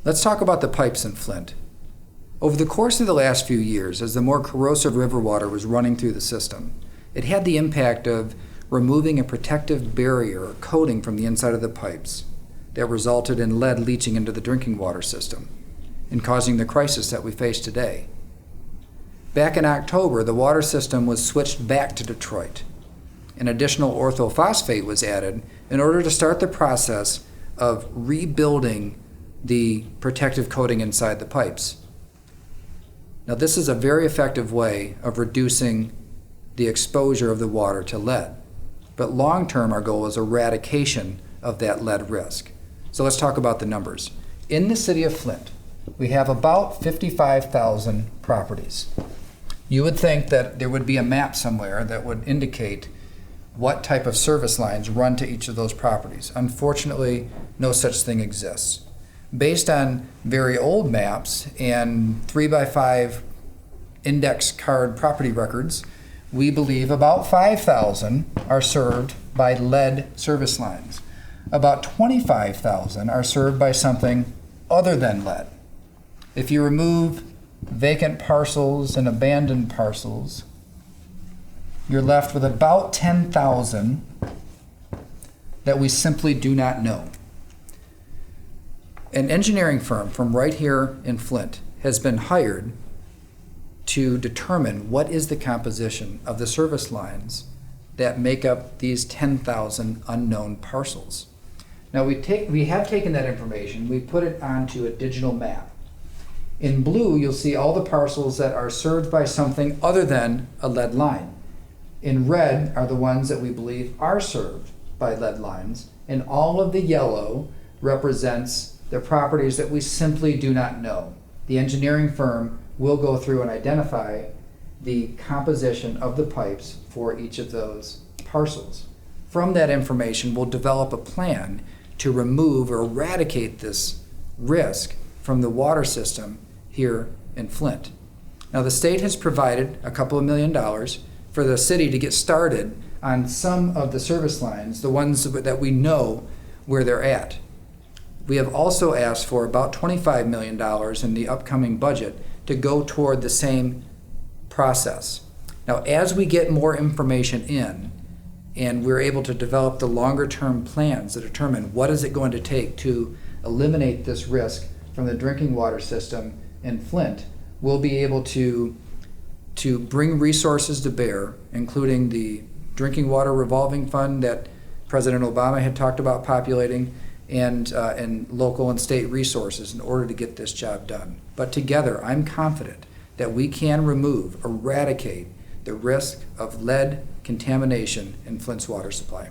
Let's talk about the pipes in Flint. Over the course of the last few years, as the more corrosive river water was running through the system, it had the impact of removing a protective barrier or coating from the inside of the pipes that resulted in lead leaching into the drinking water system and causing the crisis that we face today. Back in October, the water system was switched back to Detroit. An additional orthophosphate was added in order to start the process of rebuilding the protective coating inside the pipes. Now, this is a very effective way of reducing the exposure of the water to lead. But long-term, our goal is eradication of that lead risk. So let's talk about the numbers. In the city of Flint, we have about 55,000 properties. You would think that there would be a map somewhere that would indicate what type of service lines run to each of those properties. Unfortunately, no such thing exists. Based on very old maps and 3x5 index card property records, we believe about 5,000 are served by lead service lines. About 25,000 are served by something other than lead. If you remove vacant parcels and abandoned parcels, you're left with about 10,000 that we simply do not know. An engineering firm from right here in Flint has been hired to determine what is the composition of the service lines that make up these 10,000 unknown parcels. Now we have taken that information, we put it onto a digital map. In blue, you'll see all the parcels that are served by something other than a lead line. In red are the ones that we believe are served by lead lines, and all of the yellow represents the properties that we simply do not know. The engineering firm will go through and identify the composition of the pipes for each of those parcels. From that information, we'll develop a plan to remove or eradicate this risk from the water system here in Flint. Now, the state has provided a couple of $1 million for the city to get started on some of the service lines, the ones that we know where they're at. We have also asked for about $25 million in the upcoming budget to go toward the same process. Now, as we get more information in and we're able to develop the longer term plans to determine what is it going to take to eliminate this risk from the drinking water system in Flint, we'll be able to bring resources to bear, including the Drinking Water Revolving Fund that President Obama had talked about populating, and local and state resources in order to get this job done. But together, I'm confident that we can eradicate the risk of lead contamination in Flint's water supply.